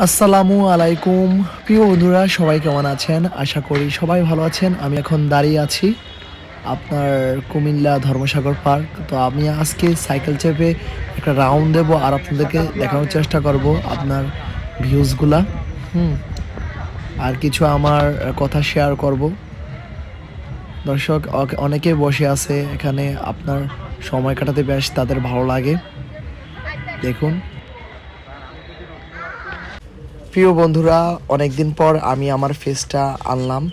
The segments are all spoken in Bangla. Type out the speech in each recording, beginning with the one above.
আসসালামু আলাইকুম। প্রিয় বন্ধুরা, সবাই কেমন আছেন? আশা করি সবাই ভালো আছেন। আমি এখন দাঁড়িয়ে আছি আপনার কুমিল্লা ধর্মসাগর পার্ক। তো আমি আজকে সাইকেল চেপে একটা রাউন্ড দেব আর আপনাদেরকে দেখানোর চেষ্টা করব আপনার ভিউজগুলা। হুম আর কিছু আমার কথা শেয়ার করব। দর্শক অনেকে বসে আছে এখানে, আপনার সময় কাটাতে বেশ তাদের ভালো লাগে। দেখুন প্রিয় বন্ধুরা, অনেকদিন পর আমি আমার ফেসটা আনলাম।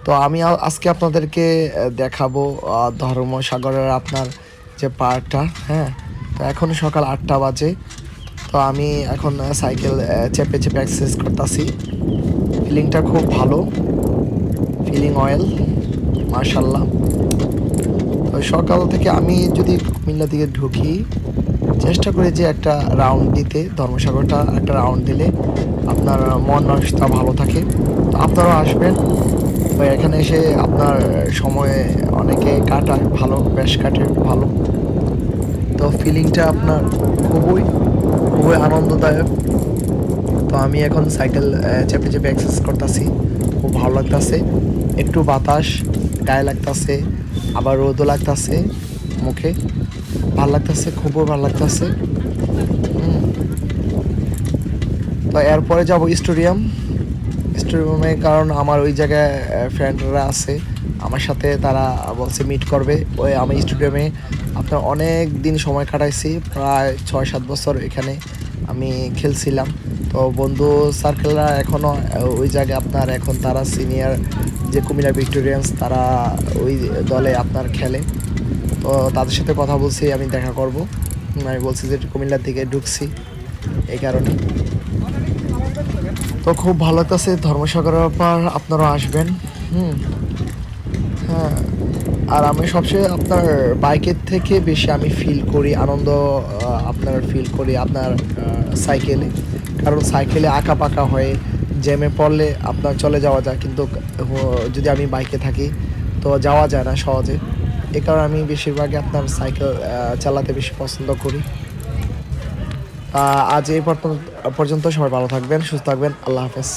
তো আমি আজকে আপনাদেরকে দেখাবো ধর্মসাগরের আপনার যে পার্কটা। হ্যাঁ, তো এখন সকাল 8টা বাজে। তো আমি এখন সাইকেল চেপে চেপে এক্সারসাইজ করতেছি। ফিলিংটা খুব ভালো, ফিলিং অয়েল, মার্শাল্লাহ। তো সকাল থেকে আমি যদি কুমিল্লা দিকে ঢুকি, চেষ্টা করি যে একটা রাউন্ড দিতে। ধর্মসাগরটা একটা রাউন্ড দিলে আপনার মন মানসিকতা ভালো থাকে। তো আপনারাও আসবেন। তো এখানে এসে আপনার সময় অনেকে কাটায় ভালো, বেশ কাটে ভালো। তো ফিলিংটা আপনার খুবই খুবই আনন্দদায়ক। তো আমি এখন সাইকেল চেপে চেপে এক্সারসাইজ করতেছি, খুব ভালো লাগতেছে। একটু বাতাস গায়ে লাগতেছে, আবার রোদও লাগতেছে মুখে, ভালো লাগতেছে, খুবই ভালো লাগতেছে। তো এরপরে যাব স্টেডিয়ামে, কারণ আমার ওই জায়গায় ফ্রেন্ডরা আছে আমার সাথে, তারা বলছে মিট করবে। ওই আমি স্টেডিয়ামে আপনার অনেক দিন সময় কাটাইছি, প্রায় 6-7 বছর এখানে আমি খেলছিলাম। তো বন্ধু সার্কেলরা এখনও ওই জায়গায় আপনার, এখন তারা সিনিয়র যে কুমিল্লা ভিক্টোরিয়ান্স, তারা ওই দলে আপনার খেলে। তো তাদের সাথে কথা বলছি, আমি দেখা করব। আমি বলছি যে কুমিল্লার দিকে ঢুকছি এই কারণে। তো খুব ভালো লাগতেছে ধর্মসাগরের পর, আপনারাও আসবেন। হুম হ্যাঁ, আর আমি সবচেয়ে আপনার বাইকের থেকে বেশি আমি ফিল করি আনন্দ, আপনার ফিল করি আপনার সাইকেলে। কারণ সাইকেলে আঁকা পাকা হয়ে জ্যামে পড়লে আপনার চলে যাওয়া যায়, কিন্তু যদি আমি বাইকে থাকি তো যাওয়া যায় না সহজে। এ কারণে আমি বেশিরভাগই আপনার সাইকেল চালাতে বেশি পছন্দ করি। আজ এই পর্যন্ত সবাই ভালো থাকবেন, সুস্থ থাকবেন। আল্লাহ হাফেজ।